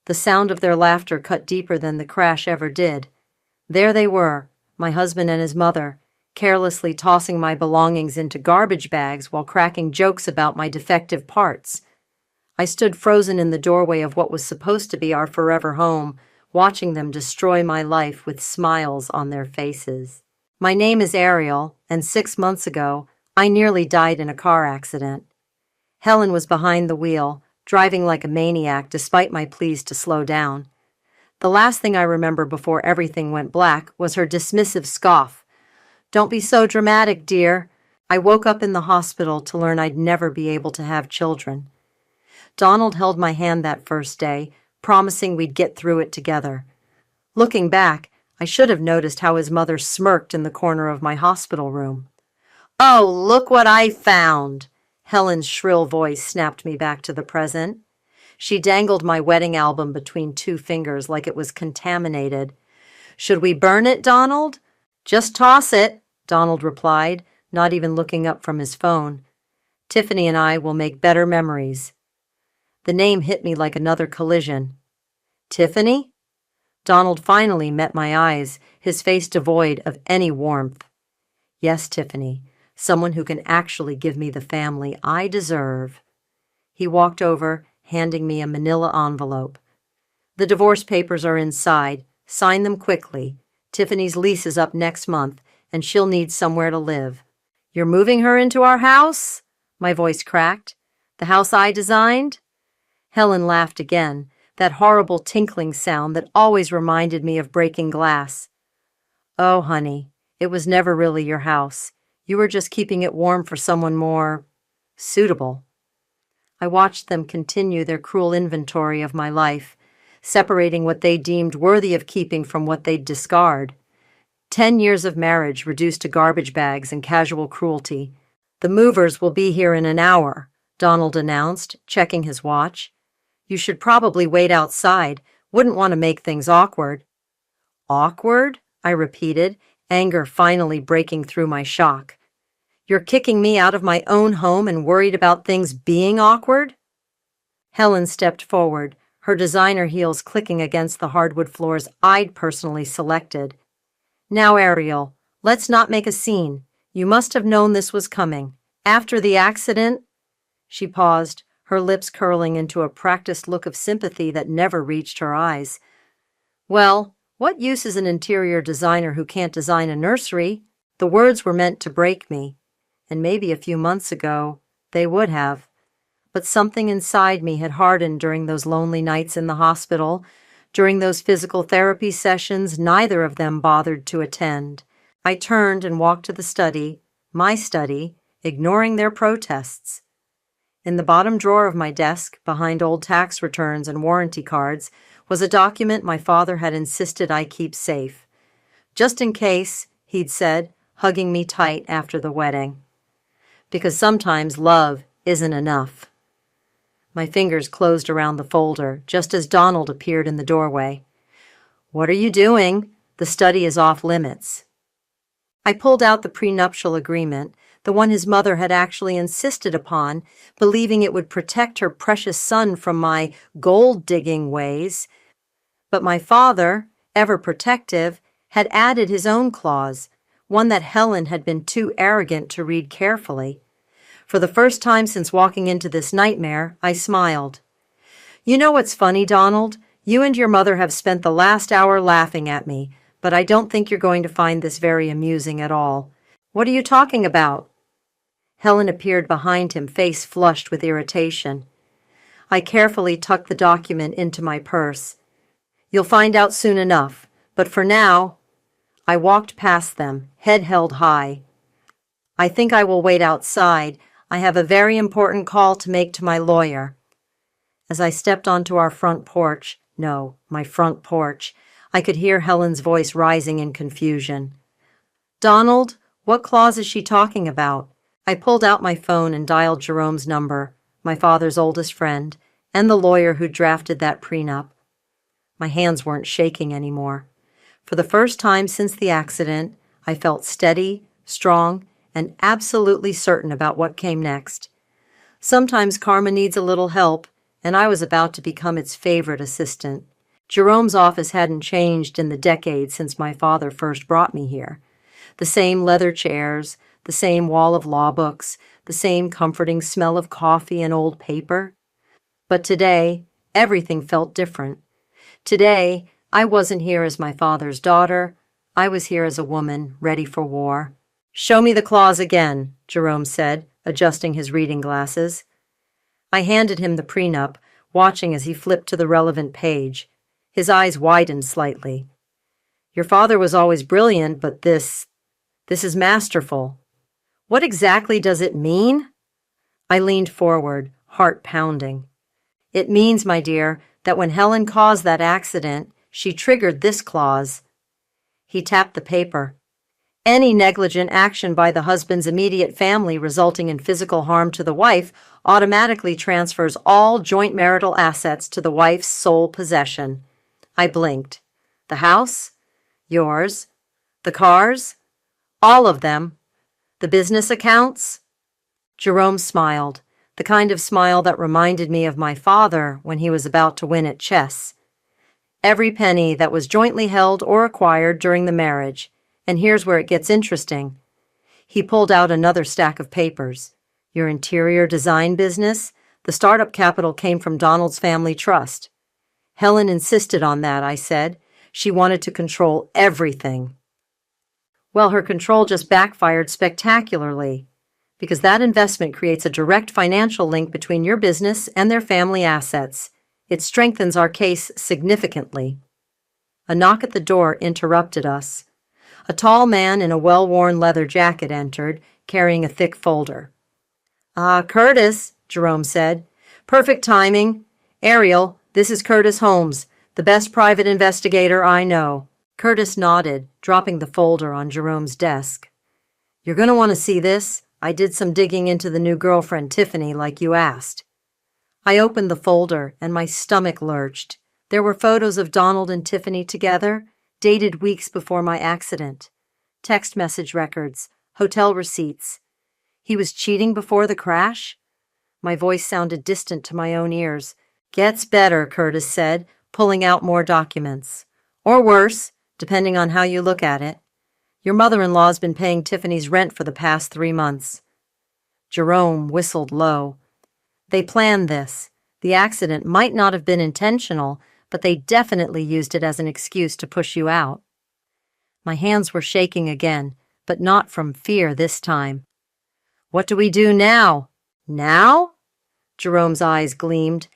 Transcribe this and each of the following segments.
The sound of their laughter cut deeper than the crash ever did. There they were, my husband and his mother, carelessly tossing my belongings into garbage bags while cracking jokes about my defective parts. I stood frozen in the doorway of what was supposed to be our forever home, watching them destroy my life with smiles on their faces. My name is Ariel, and 6 months ago, I nearly died in a car accident. Helen was behind the wheel, driving like a maniac despite my pleas to slow down. The last thing I remember before everything went black was her dismissive scoff. "Don't be so dramatic, dear." I woke up in the hospital to learn I'd never be able to have children. Donald held my hand that first day, promising we'd get through it together. Looking back, I should have noticed how his mother smirked in the corner of my hospital room. "Oh, look what I found!" Helen's shrill voice snapped me back to the present. She dangled my wedding album between 2 fingers like it was contaminated. "Should we burn it, Donald?" "Just toss it," Donald replied, not even looking up from his phone. "Tiffany and I will make better memories." The name hit me like another collision. "Tiffany?" Donald finally met my eyes, his face devoid of any warmth. "Yes, Tiffany. Someone who can actually give me the family I deserve." He walked over, handing me a manila envelope. "The divorce papers are inside. Sign them quickly. Tiffany's lease is up next month, and she'll need somewhere to live." "You're moving her into our house?" My voice cracked. "The house I designed?" Helen laughed again, that horrible tinkling sound that always reminded me of breaking glass. "Oh, honey, it was never really your house. You were just keeping it warm for someone more suitable." I watched them continue their cruel inventory of my life, separating what they deemed worthy of keeping from what they'd discard. 10 years of marriage reduced to garbage bags and casual cruelty. "The movers will be here in an hour," Donald announced, checking his watch. "You should probably wait outside. Wouldn't want to make things awkward." "Awkward?" I repeated, anger finally breaking through my shock. "You're kicking me out of my own home and worried about things being awkward?" Helen stepped forward, her designer heels clicking against the hardwood floors I'd personally selected. "Now, Ariel, let's not make a scene. You must have known this was coming. After the accident—" She paused, her lips curling into a practiced look of sympathy that never reached her eyes. "Well, what use is an interior designer who can't design a nursery?" The words were meant to break me, and maybe a few months ago they would have. But something inside me had hardened during those lonely nights in the hospital, during those physical therapy sessions neither of them bothered to attend. I turned and walked to the study, my study, ignoring their protests. In the bottom drawer of my desk, behind old tax returns and warranty cards, was a document my father had insisted I keep safe. "Just in case," he'd said, hugging me tight after the wedding. Because sometimes love isn't enough. My fingers closed around the folder, just as Donald appeared in the doorway. "What are you doing? The study is off limits." I pulled out the prenuptial agreement, the one his mother had actually insisted upon, believing it would protect her precious son from my gold-digging ways. But my father, ever protective, had added his own clause, one that Helen had been too arrogant to read carefully. For the first time since walking into this nightmare, I smiled. "You know what's funny, Donald? You and your mother have spent the last hour laughing at me, but I don't think you're going to find this very amusing at all. What are you talking about?" Helen appeared behind him, face flushed with irritation. I carefully tucked the document into my purse. "You'll find out soon enough, but for now—" I walked past them, head held high. "I think I will wait outside. I have a very important call to make to my lawyer." As I stepped onto our front porch, my front porch, I could hear Helen's voice rising in confusion. "Donald, what clause is she talking about?" I pulled out my phone and dialed Jerome's number, my father's oldest friend, and the lawyer who drafted that prenup. My hands weren't shaking anymore. For the first time since the accident, I felt steady, strong, and absolutely certain about what came next. Sometimes karma needs a little help, and I was about to become its favorite assistant. Jerome's office hadn't changed in the decades since my father first brought me here. The same leather chairs, the same wall of law books, the same comforting smell of coffee and old paper. But today, everything felt different. Today, I wasn't here as my father's daughter. I was here as a woman, ready for war. "Show me the clause again," Jerome said, adjusting his reading glasses. I handed him the prenup, watching as he flipped to the relevant page. His eyes widened slightly. "Your father was always brilliant, but this is masterful. What exactly does it mean?" I leaned forward, heart pounding. "It means, my dear, that when Helen caused that accident, she triggered this clause." He tapped the paper. "Any negligent action by the husband's immediate family resulting in physical harm to the wife automatically transfers all joint marital assets to the wife's sole possession." I blinked. "The house? Yours? The cars? All of them? The business accounts?" Jerome smiled, the kind of smile that reminded me of my father when he was about to win at chess. "Every penny that was jointly held or acquired during the marriage. And here's where it gets interesting." He pulled out another stack of papers. "Your interior design business? The startup capital came from Donald's family trust." "Helen insisted on that," I said. "She wanted to control everything." Well, her control just backfired spectacularly, because that investment creates a direct financial link between your business and their family assets. It strengthens our case significantly. A knock at the door interrupted us. A tall man in a well-worn leather jacket entered, carrying a thick folder. Curtis," Jerome said. "Perfect timing. Ariel, this is Curtis Holmes, the best private investigator I know." Curtis nodded, dropping the folder on Jerome's desk. "You're going to want to see this. I did some digging into the new girlfriend, Tiffany, like you asked." I opened the folder, and my stomach lurched. There were photos of Donald and Tiffany together, dated weeks before my accident. Text message records, hotel receipts. He was cheating before the crash? My voice sounded distant to my own ears. "Gets better," Curtis said, pulling out more documents. "Or worse, depending on how you look at it. Your mother-in-law's been paying Tiffany's rent for the past 3 months." Jerome whistled low. "They planned this. The accident might not have been intentional, but they definitely used it as an excuse to push you out." My hands were shaking again, but not from fear this time. "What do we do now?" "Now?" Jerome's eyes gleamed.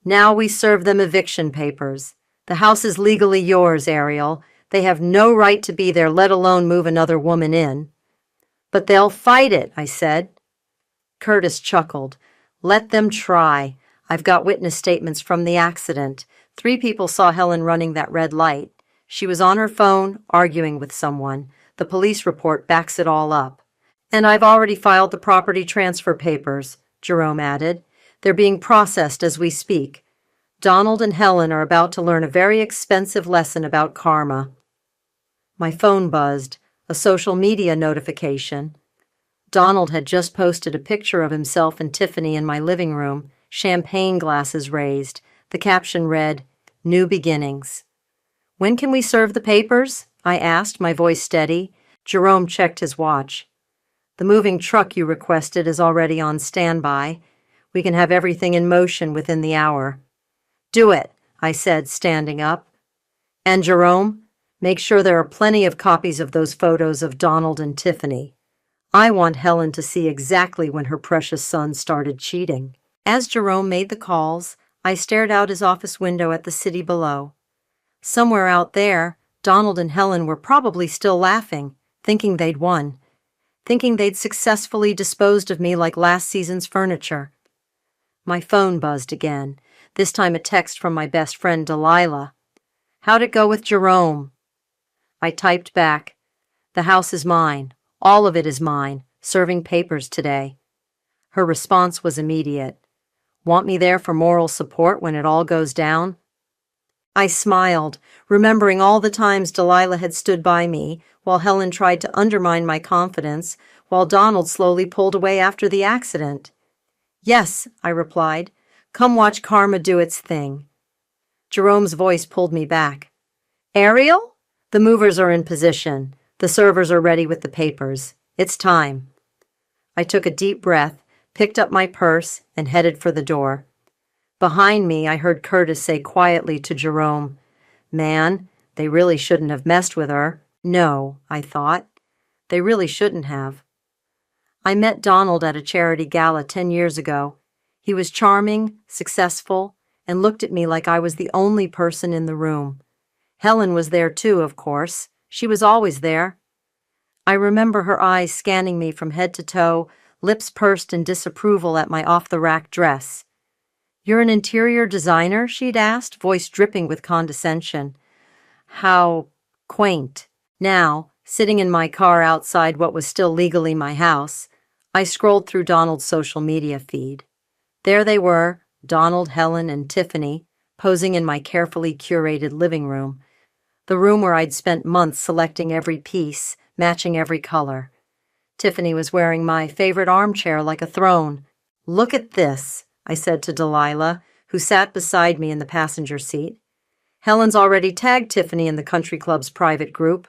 "Now we serve them eviction papers. The house is legally yours, Ariel. They have no right to be there, let alone move another woman in." "But they'll fight it," I said. Curtis chuckled. "Let them try. I've got witness statements from the accident. 3 people saw Helen running that red light. She was on her phone, arguing with someone. The police report backs it all up. And I've already filed the property transfer papers," Jerome added. "They're being processed as we speak. Donald and Helen are about to learn a very expensive lesson about karma." My phone buzzed, a social media notification. Donald had just posted a picture of himself and Tiffany in my living room, champagne glasses raised. The caption read, "New Beginnings." "When can we serve the papers?" I asked, my voice steady. Jerome checked his watch. "The moving truck you requested is already on standby. We can have everything in motion within the hour." "Do it," I said, standing up. "And Jerome, make sure there are plenty of copies of those photos of Donald and Tiffany. I want Helen to see exactly when her precious son started cheating." As Jerome made the calls, I stared out his office window at the city below. Somewhere out there, Donald and Helen were probably still laughing, thinking they'd won, thinking they'd successfully disposed of me like last season's furniture. My phone buzzed again, this time a text from my best friend Delilah. "How'd it go with Jerome?" I typed back, "The house is mine. All of it is mine. Serving papers today." Her response was immediate. "Want me there for moral support when it all goes down?" I smiled, remembering all the times Delilah had stood by me while Helen tried to undermine my confidence, while Donald slowly pulled away after the accident. "Yes," I replied. Come watch karma do its thing. Jerome's voice pulled me back. Ariel? The movers are in position. The servers are ready with the papers. It's time. I took a deep breath, picked up my purse, and headed for the door. Behind me, I heard Curtis say quietly to Jerome, Man, they really shouldn't have messed with her. No, I thought. They really shouldn't have. I met Donald at a charity gala 10 years ago. He was charming, successful, and looked at me like I was the only person in the room. Helen was there too, of course. She was always there. I remember her eyes scanning me from head to toe, lips pursed in disapproval at my off-the-rack dress. You're an interior designer? She'd asked, voice dripping with condescension. How quaint. Now, sitting in my car outside what was still legally my house, I scrolled through Donald's social media feed. There they were, Donald, Helen, and Tiffany, posing in my carefully curated living room, the room where I'd spent months selecting every piece, matching every color. Tiffany was wearing my favorite armchair like a throne. Look at this, I said to Delilah, who sat beside me in the passenger seat. Helen's already tagged Tiffany in the country club's private group,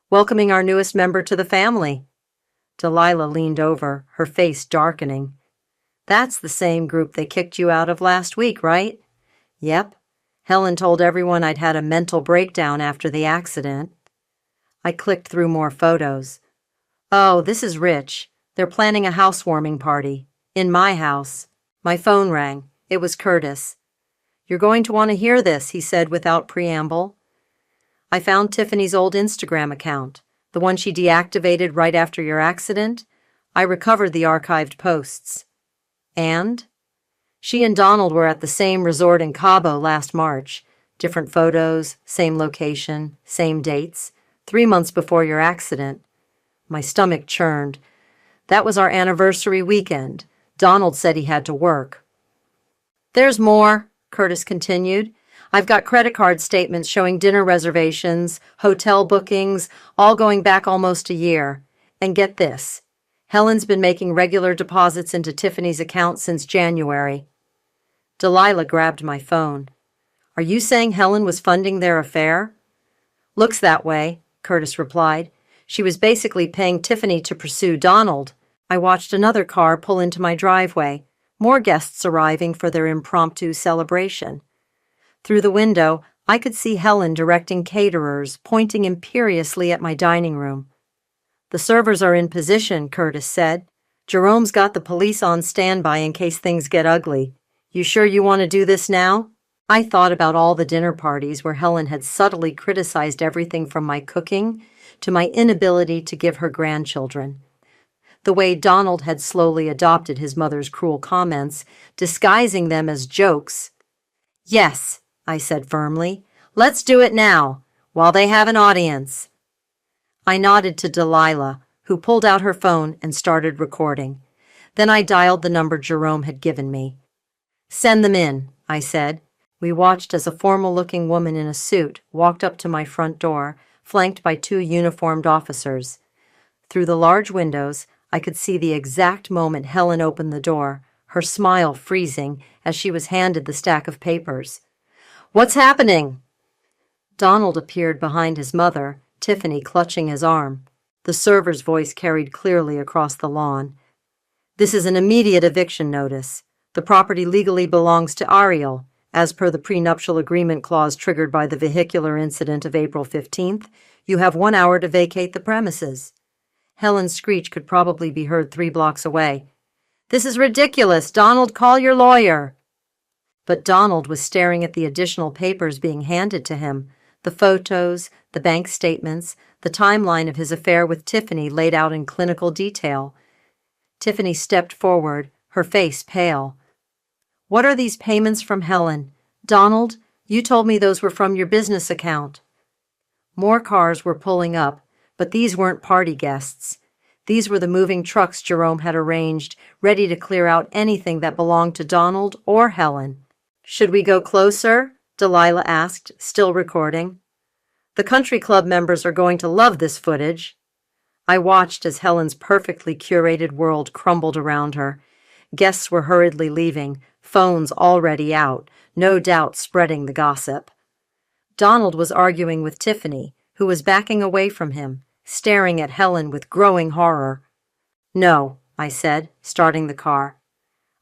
welcoming our newest member to the family. Delilah leaned over, her face darkening. That's the same group they kicked you out of last week, right? Yep. Helen told everyone I'd had a mental breakdown after the accident. I clicked through more photos. Oh, this is rich. They're planning a housewarming party. In my house. My phone rang. It was Curtis. You're going to want to hear this, he said without preamble. I found Tiffany's old Instagram account, the one she deactivated right after your accident. I recovered the archived posts. And? She and Donald were at the same resort in Cabo last March. Different photos, same location, same dates. 3 months before your accident. My stomach churned. That was our anniversary weekend. Donald said he had to work. There's more, Curtis continued. I've got credit card statements showing dinner reservations, hotel bookings, all going back almost a year. And get this. Helen's been making regular deposits into Tiffany's account since January. Delilah grabbed my phone. Are you saying Helen was funding their affair? Looks that way, Curtis replied. She was basically paying Tiffany to pursue Donald. I watched another car pull into my driveway, more guests arriving for their impromptu celebration. Through the window, I could see Helen directing caterers, pointing imperiously at my dining room. The servers are in position, Curtis said. Jerome's got the police on standby in case things get ugly. You sure you want to do this now? I thought about all the dinner parties where Helen had subtly criticized everything from my cooking to my inability to give her grandchildren. The way Donald had slowly adopted his mother's cruel comments, disguising them as jokes. Yes, I said firmly. Let's do it now, while they have an audience. I nodded to Delilah, who pulled out her phone and started recording. Then I dialed the number Jerome had given me. Send them in, I said. We watched as a formal-looking woman in a suit walked up to my front door, flanked by 2 uniformed officers. Through the large windows, I could see the exact moment Helen opened the door, her smile freezing as she was handed the stack of papers. What's happening? Donald appeared behind his mother, Tiffany clutching his arm. The server's voice carried clearly across the lawn. This is an immediate eviction notice. The property legally belongs to Ariel, as per the prenuptial agreement clause triggered by the vehicular incident of April 15th. You have 1 hour to vacate the premises. Helen's screech could probably be heard 3 blocks away. This is ridiculous. Donald, call your lawyer. But Donald was staring at the additional papers being handed to him, the photos, the bank statements, the timeline of his affair with Tiffany laid out in clinical detail. Tiffany stepped forward, her face pale. What are these payments from Helen? Donald, you told me those were from your business account. More cars were pulling up, but these weren't party guests. These were the moving trucks Jerome had arranged, ready to clear out anything that belonged to Donald or Helen. Should we go closer? Delilah asked, still recording. The country club members are going to love this footage. I watched as Helen's perfectly curated world crumbled around her. Guests were hurriedly leaving, phones already out, no doubt spreading the gossip. Donald was arguing with Tiffany, who was backing away from him, staring at Helen with growing horror. "No," I said, starting the car.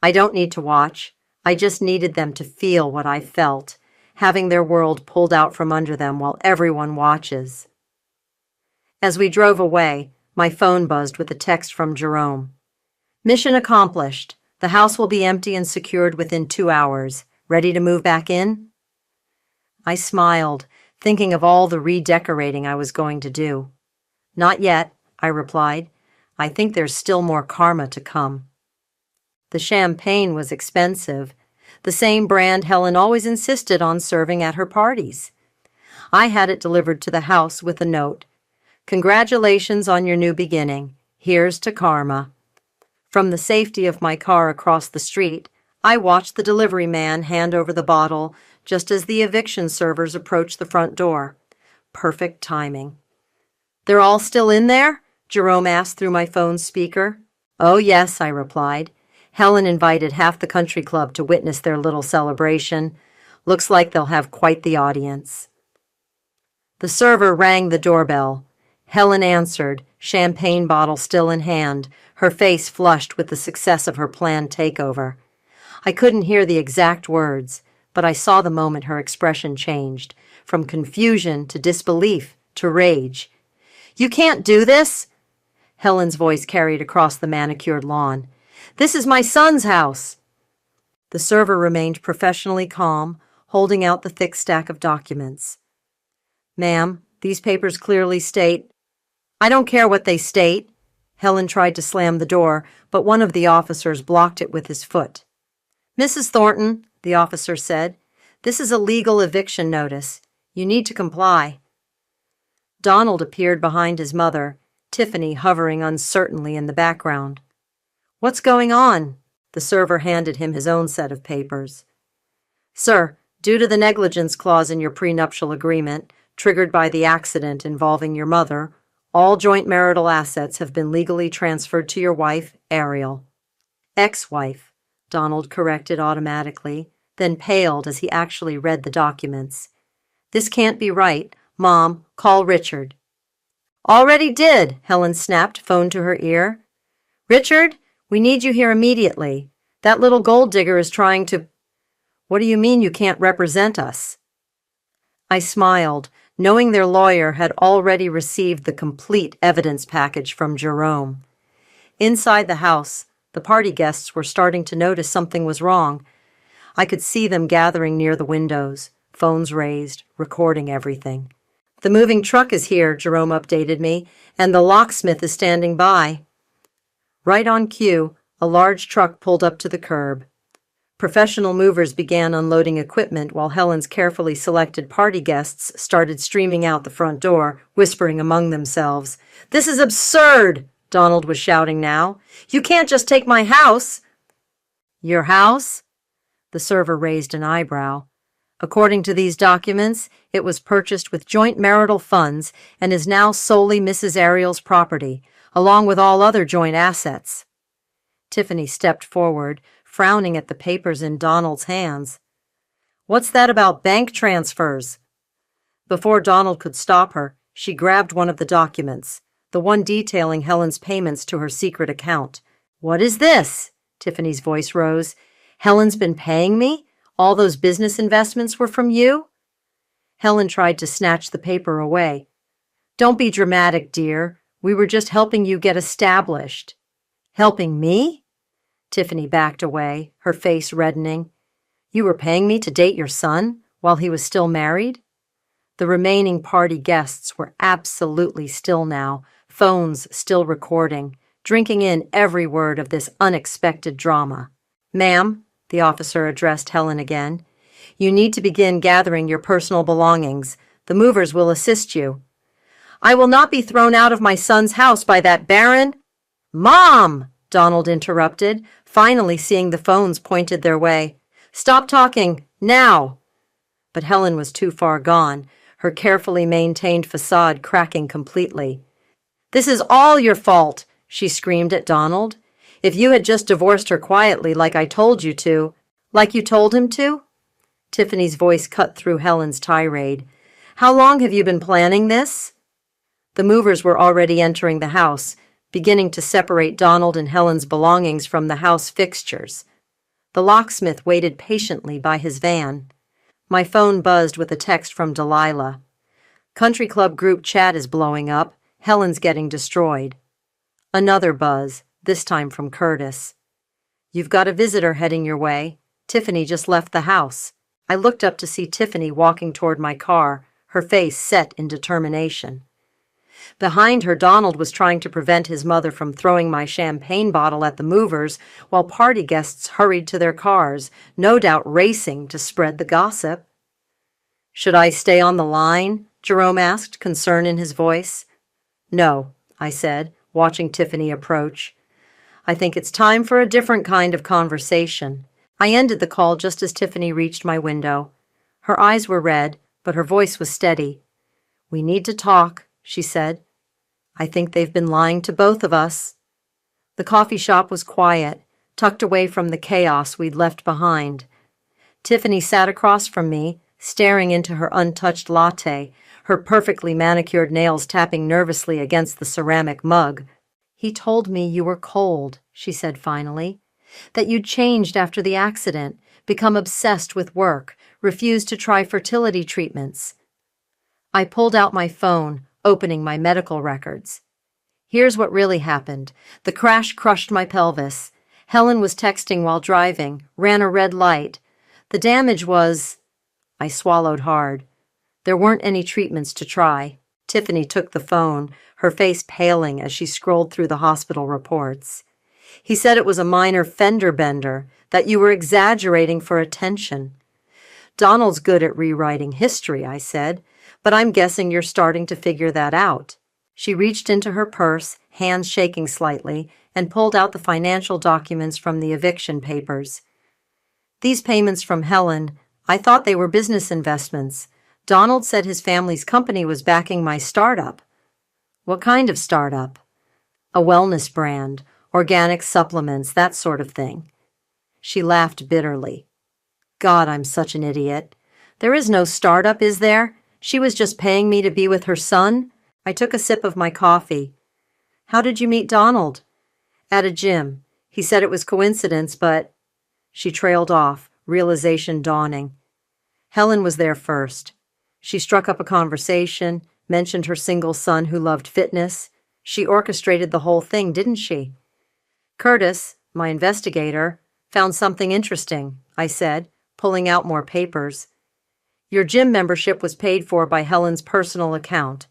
"I don't need to watch. I just needed them to feel what I felt, having their world pulled out from under them while everyone watches." As we drove away, my phone buzzed with a text from Jerome. "Mission accomplished. The house will be empty and secured within 2 hours. Ready to move back in?" I smiled, thinking of all the redecorating I was going to do. "Not yet," I replied. "I think there's still more karma to come." The champagne was expensive, the same brand Helen always insisted on serving at her parties. I had it delivered to the house with a note. "Congratulations on your new beginning. Here's to karma." From the safety of my car across the street, I watched the delivery man hand over the bottle just as the eviction servers approached the front door. Perfect timing. "They're all still in there?" Jerome asked through my phone's speaker. "Oh, yes," I replied. "Helen invited half the country club to witness their little celebration. Looks like they'll have quite the audience." The server rang the doorbell. Helen answered, champagne bottle still in hand, her face flushed with the success of her planned takeover. I couldn't hear the exact words, but I saw the moment her expression changed, from confusion to disbelief to rage. "You can't do this!" Helen's voice carried across the manicured lawn. "This is my son's house!" The server remained professionally calm, holding out the thick stack of documents. "Ma'am, these papers clearly state—" "I don't care what they state." Helen tried to slam the door, but one of the officers blocked it with his foot. "Mrs. Thornton," the officer said, "this is a legal eviction notice. You need to comply." Donald appeared behind his mother, Tiffany hovering uncertainly in the background. "What's going on?" The server handed him his own set of papers. "Sir, due to the negligence clause in your prenuptial agreement, triggered by the accident involving your mother, all joint marital assets have been legally transferred to your wife, Ariel." "Ex-wife," Donald corrected automatically, then paled as he actually read the documents. "This can't be right. Mom, call Richard." "Already did," Helen snapped, phone to her ear. "Richard, we need you here immediately. That little gold digger is trying to—" "What do you mean you can't represent us?" I smiled, knowing their lawyer had already received the complete evidence package from Jerome. Inside the house, the party guests were starting to notice something was wrong. I could see them gathering near the windows, phones raised, recording everything. "The moving truck is here," Jerome updated me, "and the locksmith is standing by." Right on cue, a large truck pulled up to the curb. Professional movers began unloading equipment while Helen's carefully selected party guests started streaming out the front door, whispering among themselves. "This is absurd!" Donald was shouting now. "You can't just take my house!" "Your house?" The server raised an eyebrow. "According to these documents, it was purchased with joint marital funds and is now solely Mrs. Ariel's property, along with all other joint assets." Tiffany stepped forward, frowning at the papers in Donald's hands. "What's that about bank transfers?" Before Donald could stop her, she grabbed one of the documents, the one detailing Helen's payments to her secret account. "What is this?" Tiffany's voice rose. "Helen's been paying me? All those business investments were from you?" Helen tried to snatch the paper away. "Don't be dramatic, dear. We were just helping you get established." "Helping me?" Tiffany backed away, her face reddening. "You were paying me to date your son while he was still married?" The remaining party guests were absolutely still now, phones still recording, drinking in every word of this unexpected drama. "Ma'am," the officer addressed Helen again, "you need to begin gathering your personal belongings. The movers will assist you." "I will not be thrown out of my son's house by that baron—" "Mom!" Donald interrupted, finally seeing the phones pointed their way. "Stop talking, now!" But Helen was too far gone, her carefully maintained facade cracking completely. "This is all your fault," she screamed at Donald. "If you had just divorced her quietly like I told you to—" Like you told him to? Tiffany's voice cut through Helen's tirade. How long have you been planning this? The movers were already entering the house, beginning to separate Donald and Helen's belongings from the house fixtures. The locksmith waited patiently by his van. My phone buzzed with a text from Delilah. Country club group chat is blowing up. Helen's getting destroyed. Another buzz, this time from Curtis. You've got a visitor heading your way. Tiffany just left the house. I looked up to see Tiffany walking toward my car, her face set in determination. Behind her, Donald was trying to prevent his mother from throwing my champagne bottle at the movers while party guests hurried to their cars, no doubt racing to spread the gossip. Should I stay on the line? Jerome asked, concern in his voice. No, I said, watching Tiffany approach. I think it's time for a different kind of conversation. I ended the call just as Tiffany reached my window. Her eyes were red, but her voice was steady. We need to talk, she said. I think they've been lying to both of us. The coffee shop was quiet, tucked away from the chaos we'd left behind. Tiffany sat across from me, staring into her untouched latte, her perfectly manicured nails tapping nervously against the ceramic mug. He told me you were cold, she said finally, that you'd changed after the accident, become obsessed with work, refused to try fertility treatments. I pulled out my phone, opening my medical records. Here's what really happened. The crash crushed my pelvis. Helen was texting while driving, ran a red light. The damage was... I swallowed hard. There weren't any treatments to try. Tiffany took the phone, her face paling as she scrolled through the hospital reports. He said it was a minor fender bender, that you were exaggerating for attention. Donald's good at rewriting history, I said, but I'm guessing you're starting to figure that out. She reached into her purse, hands shaking slightly, and pulled out the financial documents from the eviction papers. These payments from Helen, I thought they were business investments. Donald said his family's company was backing my startup. What kind of startup? A wellness brand, organic supplements, that sort of thing. She laughed bitterly. God, I'm such an idiot. There is no startup, is there? She was just paying me to be with her son. I took a sip of my coffee. How did you meet Donald? At a gym. He said it was coincidence, but... She trailed off, realization dawning. Helen was there first. She struck up a conversation, mentioned her single son who loved fitness. She orchestrated the whole thing, didn't she? Curtis, my investigator, found something interesting, I said, pulling out more papers. Your gym membership was paid for by Helen's personal account,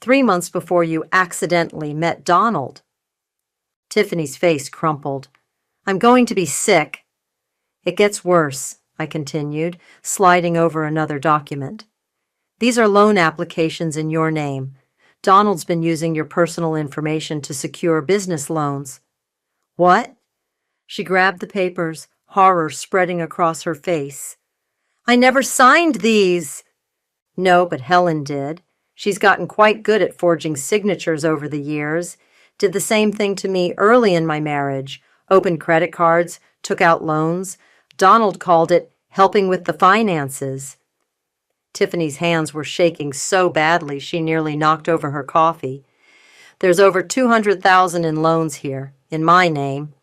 3 months before you accidentally met Donald. Tiffany's face crumpled. I'm going to be sick. It gets worse, I continued, sliding over another document. These are loan applications in your name. Donald's been using your personal information to secure business loans. What? She grabbed the papers, horror spreading across her face. I never signed these. No, but Helen did. She's gotten quite good at forging signatures over the years. Did the same thing to me early in my marriage. Opened credit cards, took out loans. Donald called it helping with the finances. Tiffany's hands were shaking so badly she nearly knocked over her coffee. There's over $200,000 in loans here, in my name.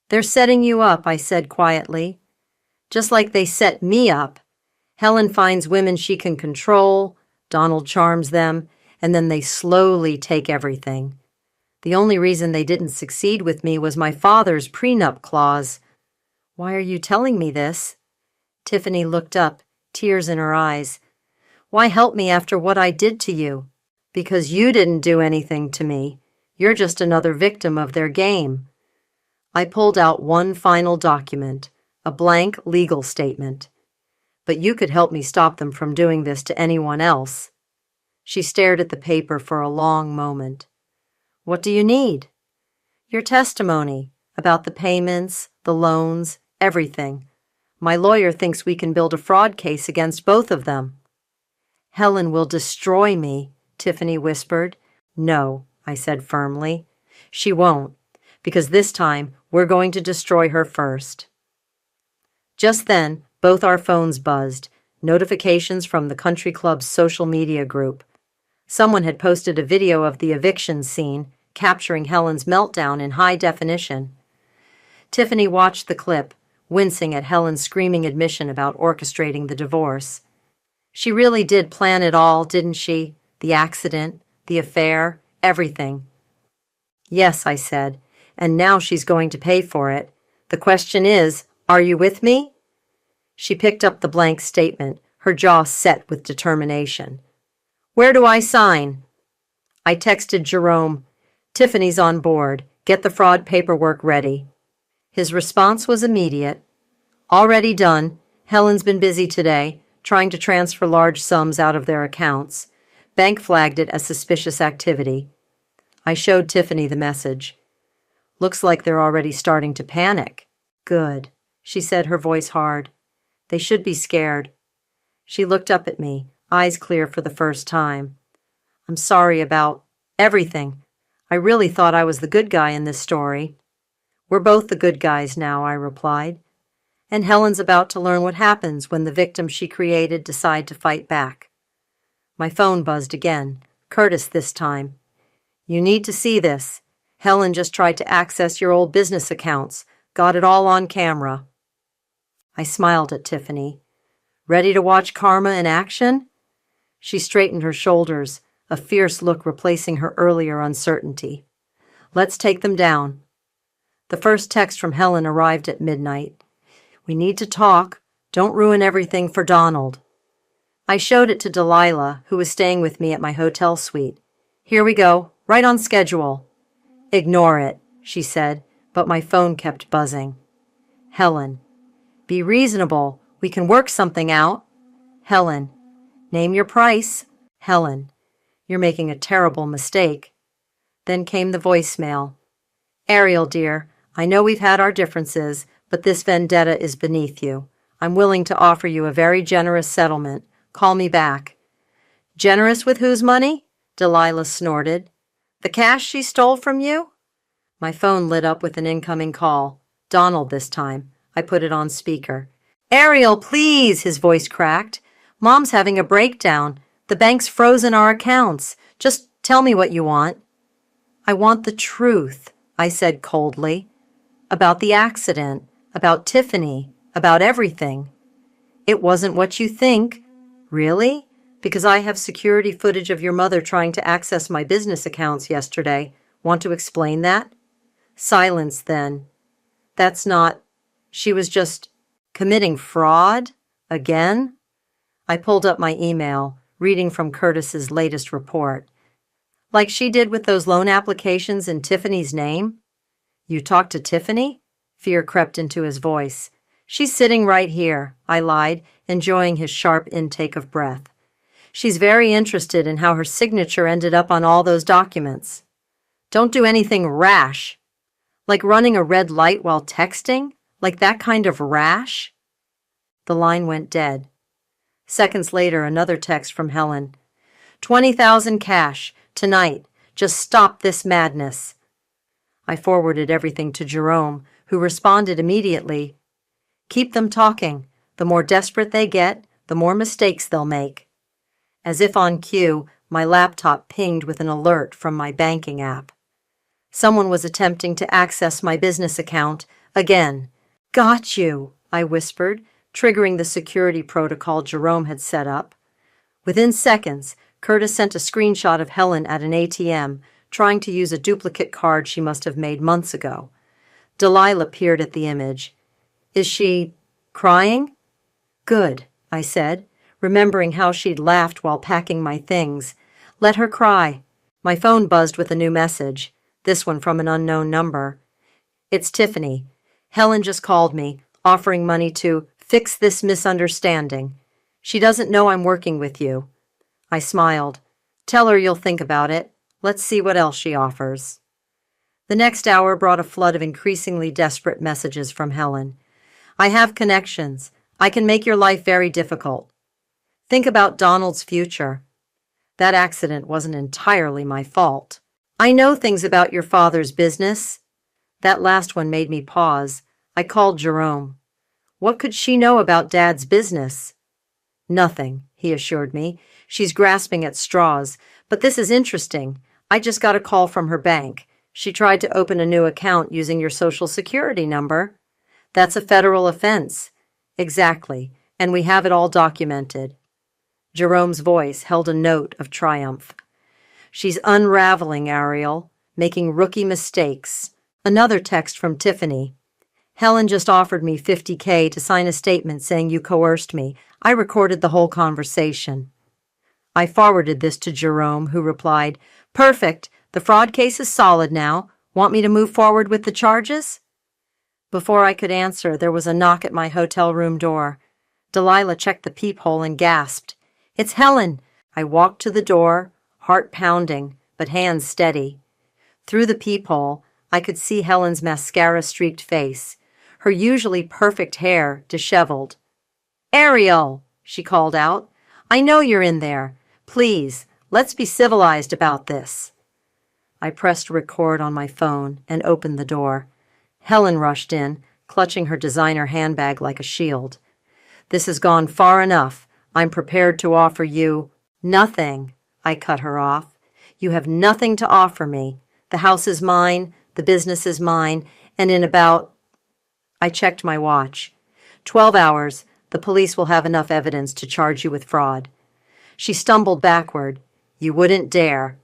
They're setting you up, I said quietly. Just like they set me up. Helen finds women she can control, Donald charms them, and then they slowly take everything. The only reason they didn't succeed with me was my father's prenup clause. Why are you telling me this? Tiffany looked up, tears in her eyes. Why help me after what I did to you? Because you didn't do anything to me. You're just another victim of their game. I pulled out one final document, a blank legal statement. But you could help me stop them from doing this to anyone else. She stared at the paper for a long moment. What do you need? Your testimony about the payments, the loans, everything. My lawyer thinks we can build a fraud case against both of them. Helen will destroy me, Tiffany whispered. No, I said firmly. She won't, because this time we're going to destroy her first. Just then, both our phones buzzed, notifications from the country club's social media group. Someone had posted a video of the eviction scene, capturing Helen's meltdown in high definition. Tiffany watched the clip, wincing at Helen's screaming admission about orchestrating the divorce. She really did plan it all, didn't she? The accident, the affair, everything. Yes, I said, and now she's going to pay for it. The question is, are you with me? She picked up the blank statement, her jaw set with determination. Where do I sign? I texted Jerome, Tiffany's on board. Get the fraud paperwork ready. His response was immediate. Already done. Helen's been busy today, trying to transfer large sums out of their accounts. Bank flagged it as suspicious activity. I showed Tiffany the message. Looks like they're already starting to panic. Good, she said, her voice hard. They should be scared. She looked up at me, eyes clear for the first time. I'm sorry about everything. I really thought I was the good guy in this story. We're both the good guys now, I replied. And Helen's about to learn what happens when the victim she created decide to fight back. My phone buzzed again, Curtis this time. You need to see this. Helen just tried to access your old business accounts. Got it all on camera. I smiled at Tiffany. Ready to watch karma in action? She straightened her shoulders, a fierce look replacing her earlier uncertainty. Let's take them down. The first text from Helen arrived at midnight. We need to talk. Don't ruin everything for Donald. I showed it to Delilah, who was staying with me at my hotel suite. Here we go, right on schedule. Ignore it, she said, but my phone kept buzzing. Helen. Be reasonable. We can work something out. Helen. Name your price. Helen. You're making a terrible mistake. Then came the voicemail. Ariel, dear, I know we've had our differences, but this vendetta is beneath you. I'm willing to offer you a very generous settlement. Call me back. Generous with whose money? Delilah snorted. The cash she stole from you? My phone lit up with an incoming call. Donald this time. I put it on speaker. Ariel, please, his voice cracked. Mom's having a breakdown. The bank's frozen our accounts. Just tell me what you want. I want the truth, I said coldly. About the accident, about Tiffany, about everything. It wasn't what you think. Really? Because I have security footage of your mother trying to access my business accounts yesterday. Want to explain that? Silence then. That's not... She was just committing fraud? Again? I pulled up my email, reading from Curtis's latest report. Like she did with those loan applications in Tiffany's name? You talked to Tiffany? Fear crept into his voice. She's sitting right here, I lied, enjoying his sharp intake of breath. She's very interested in how her signature ended up on all those documents. Don't do anything rash. Like running a red light while texting? Like that kind of rash? The line went dead. Seconds later, another text from Helen. 20,000 cash, tonight. Just stop this madness. I forwarded everything to Jerome, who responded immediately. Keep them talking. The more desperate they get, the more mistakes they'll make. As if on cue, my laptop pinged with an alert from my banking app. Someone was attempting to access my business account again. Got you, I whispered, triggering the security protocol Jerome had set up. Within seconds, Curtis sent a screenshot of Helen at an ATM, trying to use a duplicate card she must have made months ago. Delilah peered at the image. Is she crying? Good, I said, remembering how she'd laughed while packing my things. Let her cry. My phone buzzed with a new message, this one from an unknown number. It's Tiffany. Helen just called me, offering money to fix this misunderstanding. She doesn't know I'm working with you. I smiled. Tell her you'll think about it. Let's see what else she offers. The next hour brought a flood of increasingly desperate messages from Helen. I have connections. I can make your life very difficult. Think about Donald's future. That accident wasn't entirely my fault. I know things about your father's business. That last one made me pause. I called Jerome. What could she know about Dad's business? Nothing, he assured me. She's grasping at straws. But this is interesting. I just got a call from her bank. She tried to open a new account using your Social Security number. That's a federal offense. Exactly, and we have it all documented. Jerome's voice held a note of triumph. She's unraveling, Ariel, making rookie mistakes. Another text from Tiffany. Helen just offered me $50K to sign a statement saying you coerced me. I recorded the whole conversation. I forwarded this to Jerome, who replied, Perfect. The fraud case is solid now. Want me to move forward with the charges? Before I could answer, there was a knock at my hotel room door. Delilah checked the peephole and gasped. It's Helen. I walked to the door, heart pounding, but hands steady. Through the peephole, I could see Helen's mascara-streaked face, her usually perfect hair disheveled. Ariel, she called out. I know you're in there. Please, let's be civilized about this. I pressed record on my phone and opened the door. Helen rushed in, clutching her designer handbag like a shield. This has gone far enough. I'm prepared to offer you nothing. I cut her off. You have nothing to offer me. The house is mine, the business is mine, and in about... I checked my watch. 12 hours, the police will have enough evidence to charge you with fraud. She stumbled backward. You wouldn't dare.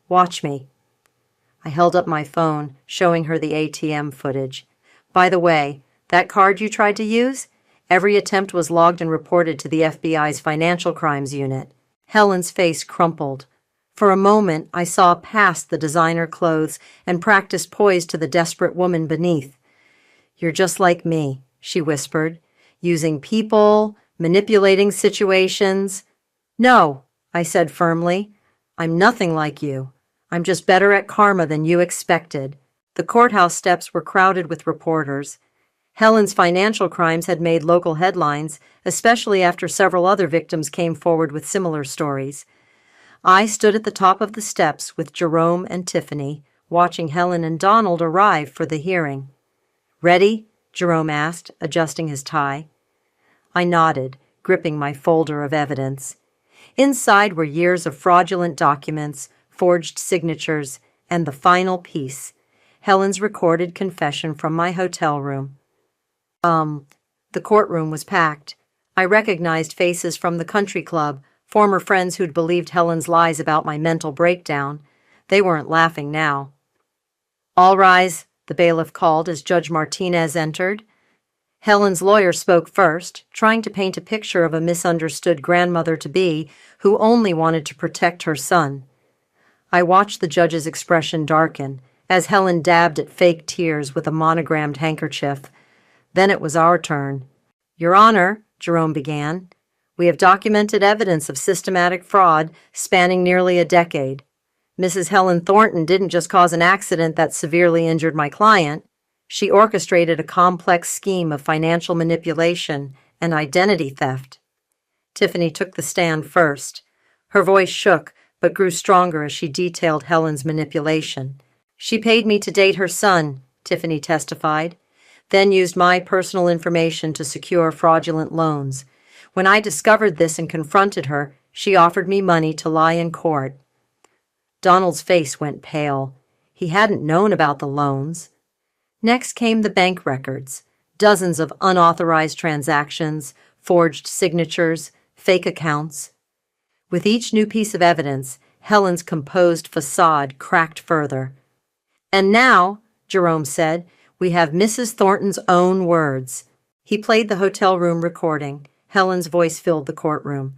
Watch me. I held up my phone, showing her the ATM footage. By the way, that card you tried to use? Every attempt was logged and reported to the FBI's Financial Crimes Unit. Helen's face crumpled. For a moment, I saw past the designer clothes and practiced poise to the desperate woman beneath. You're just like me, she whispered, using people, manipulating situations. No, I said firmly. I'm nothing like you. I'm just better at karma than you expected. The courthouse steps were crowded with reporters. Helen's financial crimes had made local headlines, especially after several other victims came forward with similar stories. I stood at the top of the steps with Jerome and Tiffany, watching Helen and Donald arrive for the hearing. Ready? Jerome asked, adjusting his tie. I nodded, gripping my folder of evidence. Inside were years of fraudulent documents, forged signatures, and the final piece, Helen's recorded confession from my hotel room. The courtroom was packed. I recognized faces from the country club, former friends who'd believed Helen's lies about my mental breakdown. They weren't laughing now. All rise, the bailiff called as Judge Martinez entered. Helen's lawyer spoke first, trying to paint a picture of a misunderstood grandmother-to-be who only wanted to protect her son. I watched the judge's expression darken as Helen dabbed at fake tears with a monogrammed handkerchief. Then it was our turn. Your Honor, Jerome began, we have documented evidence of systematic fraud spanning nearly a decade. Mrs. Helen Thornton didn't just cause an accident that severely injured my client. She orchestrated a complex scheme of financial manipulation and identity theft. Tiffany took the stand first. Her voice shook, but grew stronger as she detailed Helen's manipulation. She paid me to date her son, Tiffany testified, then used my personal information to secure fraudulent loans. When I discovered this and confronted her, she offered me money to lie in court. Donald's face went pale. He hadn't known about the loans. Next came the bank records, dozens of unauthorized transactions, forged signatures, fake accounts. With each new piece of evidence, Helen's composed facade cracked further. And now, Jerome said, we have Mrs. Thornton's own words. He played the hotel room recording. Helen's voice filled the courtroom.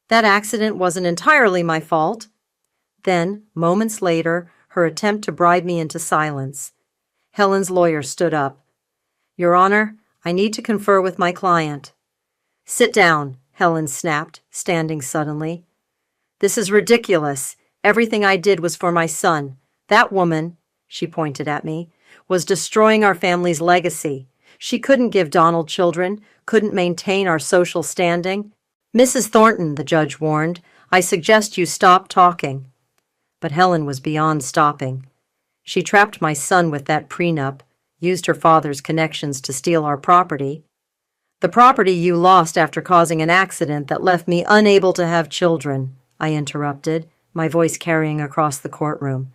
That accident wasn't entirely my fault. Then, moments later, her attempt to bribe me into silence. Helen's lawyer stood up. Your Honor, I need to confer with my client. Sit down, Helen snapped, standing suddenly. This is ridiculous. Everything I did was for my son. That woman, she pointed at me, was destroying our family's legacy. She couldn't give Donald children, couldn't maintain our social standing. Mrs. Thornton, the judge warned, I suggest you stop talking. But Helen was beyond stopping. She trapped my son with that prenup, used her father's connections to steal our property. The property you lost after causing an accident that left me unable to have children, I interrupted, my voice carrying across the courtroom.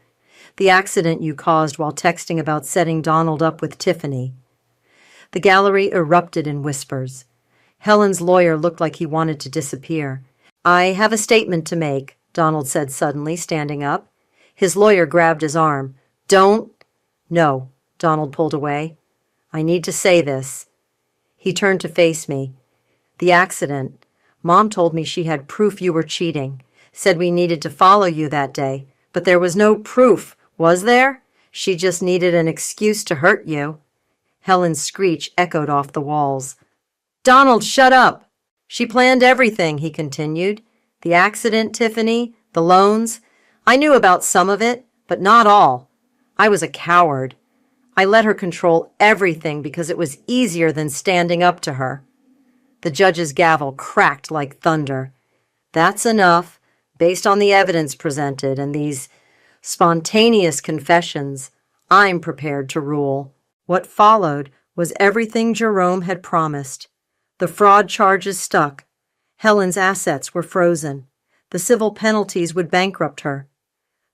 The accident you caused while texting about setting Donald up with Tiffany. The gallery erupted in whispers. Helen's lawyer looked like he wanted to disappear. I have a statement to make, Donald said suddenly, standing up. His lawyer grabbed his arm. Don't. No, Donald pulled away. I need to say this. He turned to face me. The accident. Mom told me she had proof you were cheating. Said we needed to follow you that day. But there was no proof, was there? She just needed an excuse to hurt you. Helen's screech echoed off the walls. Donald, shut up! She planned everything, he continued. The accident, Tiffany, the loans. I knew about some of it, but not all. I was a coward. I let her control everything because it was easier than standing up to her. The judge's gavel cracked like thunder. That's enough. Based on the evidence presented and these spontaneous confessions, I'm prepared to rule. What followed was everything Jerome had promised. The fraud charges stuck. Helen's assets were frozen. The civil penalties would bankrupt her.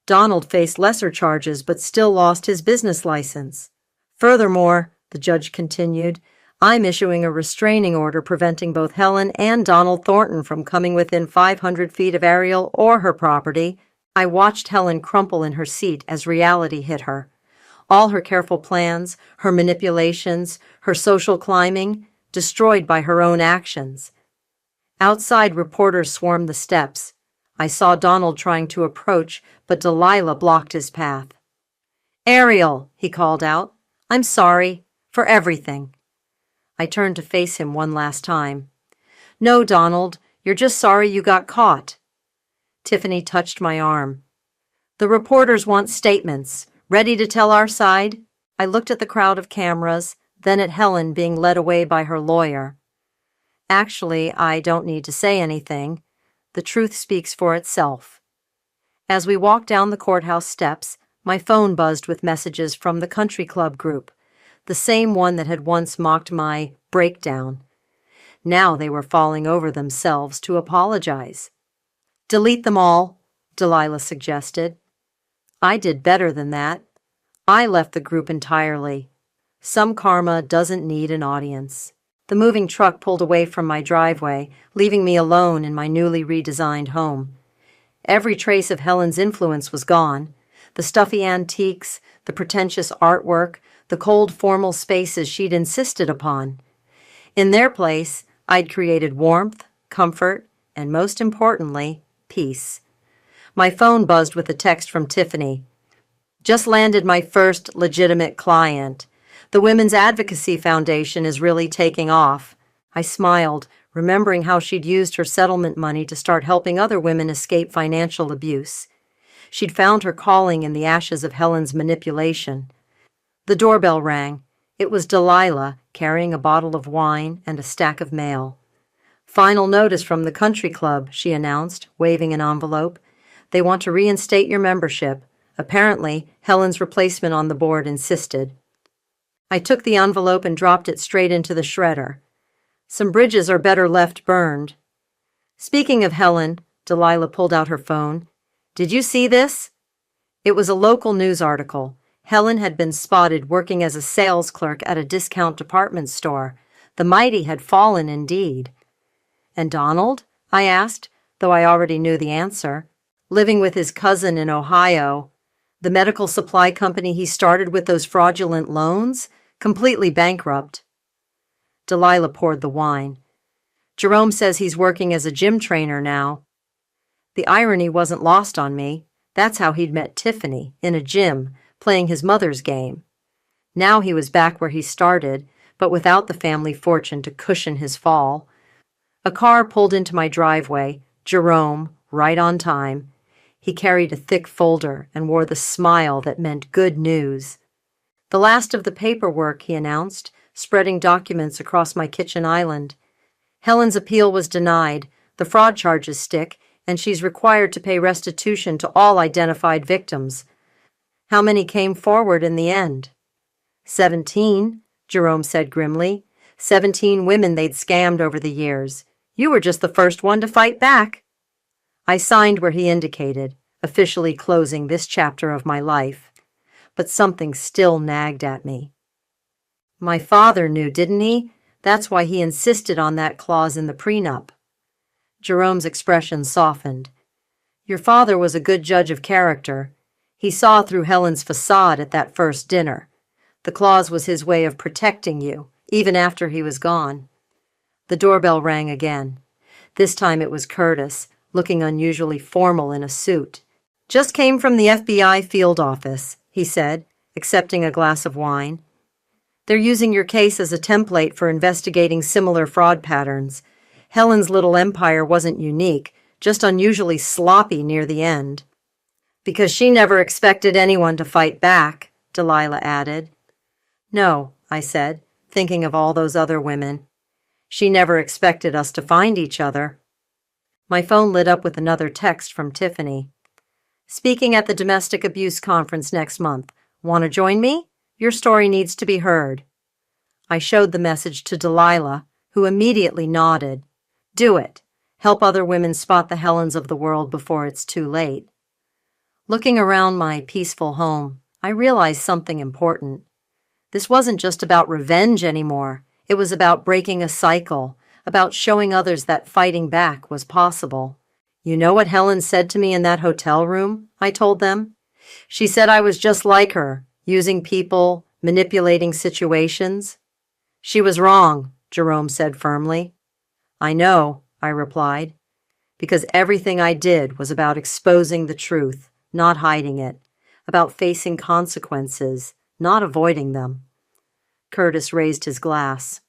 Donald faced lesser charges but still lost his business license. Furthermore, the judge continued, I'm issuing a restraining order preventing both Helen and Donald Thornton from coming within 500 feet of Ariel or her property. I watched Helen crumple in her seat as reality hit her. All her careful plans, her manipulations, her social climbing, destroyed by her own actions. Outside, reporters swarmed the steps. I saw Donald trying to approach, but Delilah blocked his path. Ariel, he called out, I'm sorry for everything. I turned to face him one last time. No, Donald, you're just sorry you got caught. Tiffany touched my arm. The reporters want statements. Ready to tell our side? I looked at the crowd of cameras, then at Helen being led away by her lawyer. Actually, I don't need to say anything. The truth speaks for itself. As we walked down the courthouse steps, my phone buzzed with messages from the country club group, the same one that had once mocked my breakdown. Now they were falling over themselves to apologize. Delete them all, Delilah suggested. I did better than that. I left the group entirely. Some karma doesn't need an audience. The moving truck pulled away from my driveway, leaving me alone in my newly redesigned home. Every trace of Helen's influence was gone. The stuffy antiques, the pretentious artwork, the cold formal spaces she'd insisted upon. In their place, I'd created warmth, comfort, and most importantly, peace. My phone buzzed with a text from Tiffany. Just landed my first legitimate client. The Women's Advocacy Foundation is really taking off. I smiled, remembering how she'd used her settlement money to start helping other women escape financial abuse. She'd found her calling in the ashes of Helen's manipulation. The doorbell rang. It was Delilah, carrying a bottle of wine and a stack of mail. Final notice from the country club, she announced, waving an envelope. They want to reinstate your membership. Apparently, Helen's replacement on the board insisted. I took the envelope and dropped it straight into the shredder. Some bridges are better left burned. Speaking of Helen, Delilah pulled out her phone. Did you see this? It was a local news article. Helen had been spotted working as a sales clerk at a discount department store. The mighty had fallen indeed. And Donald? I asked, though I already knew the answer. Living with his cousin in Ohio. The medical supply company he started with those fraudulent loans? Completely bankrupt. Delilah poured the wine. Jerome says he's working as a gym trainer now. The irony wasn't lost on me. That's how he'd met Tiffany, in a gym, playing his mother's game. Now he was back where he started, but without the family fortune to cushion his fall. A car pulled into my driveway, Jerome, right on time. He carried a thick folder and wore the smile that meant good news. The last of the paperwork, he announced, spreading documents across my kitchen island. Helen's appeal was denied, the fraud charges stick, and she's required to pay restitution to all identified victims. How many came forward in the end? 17, Jerome said grimly. 17 women they'd scammed over the years. You were just the first one to fight back. I signed where he indicated, officially closing this chapter of my life. But something still nagged at me. My father knew, didn't he? That's why he insisted on that clause in the prenup. Jerome's expression softened. Your father was a good judge of character. He saw through Helen's facade at that first dinner. The clause was his way of protecting you, even after he was gone. The doorbell rang again. This time it was Curtis, looking unusually formal in a suit. Just came from the FBI field office, he said, accepting a glass of wine. They're using your case as a template for investigating similar fraud patterns. Helen's little empire wasn't unique, just unusually sloppy near the end. Because she never expected anyone to fight back, Delilah added. No, I said, thinking of all those other women. She never expected us to find each other. My phone lit up with another text from Tiffany. Speaking at the domestic abuse conference next month. Want to join me? Your story needs to be heard. I showed the message to Delilah, who immediately nodded. Do it. Help other women spot the Helens of the world before it's too late. Looking around my peaceful home, I realized something important. This wasn't just about revenge anymore. It was about breaking a cycle, about showing others that fighting back was possible. You know what Helen said to me in that hotel room? I told them. She said I was just like her, using people, manipulating situations. She was wrong, Jerome said firmly. I know, I replied, because everything I did was about exposing the truth, not hiding it, about facing consequences, not avoiding them. Curtis raised his glass.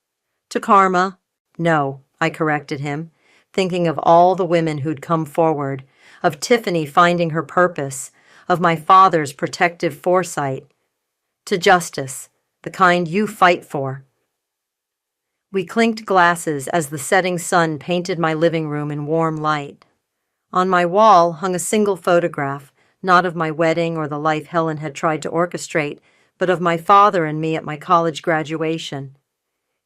To karma? No, I corrected him, thinking of all the women who'd come forward, of Tiffany finding her purpose, of my father's protective foresight. To justice, the kind you fight for. We clinked glasses as the setting sun painted my living room in warm light. On my wall hung a single photograph, not of my wedding or the life Helen had tried to orchestrate, but of my father and me at my college graduation.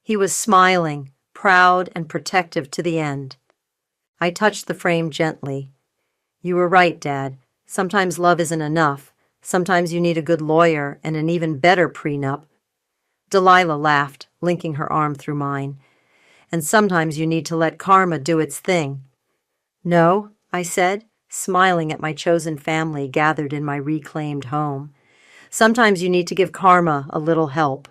He was smiling, proud and protective to the end. I touched the frame gently. You were right, Dad. Sometimes love isn't enough. Sometimes you need a good lawyer and an even better prenup. Delilah laughed, linking her arm through mine. And sometimes you need to let karma do its thing. No, I said, smiling at my chosen family gathered in my reclaimed home. Sometimes you need to give karma a little help.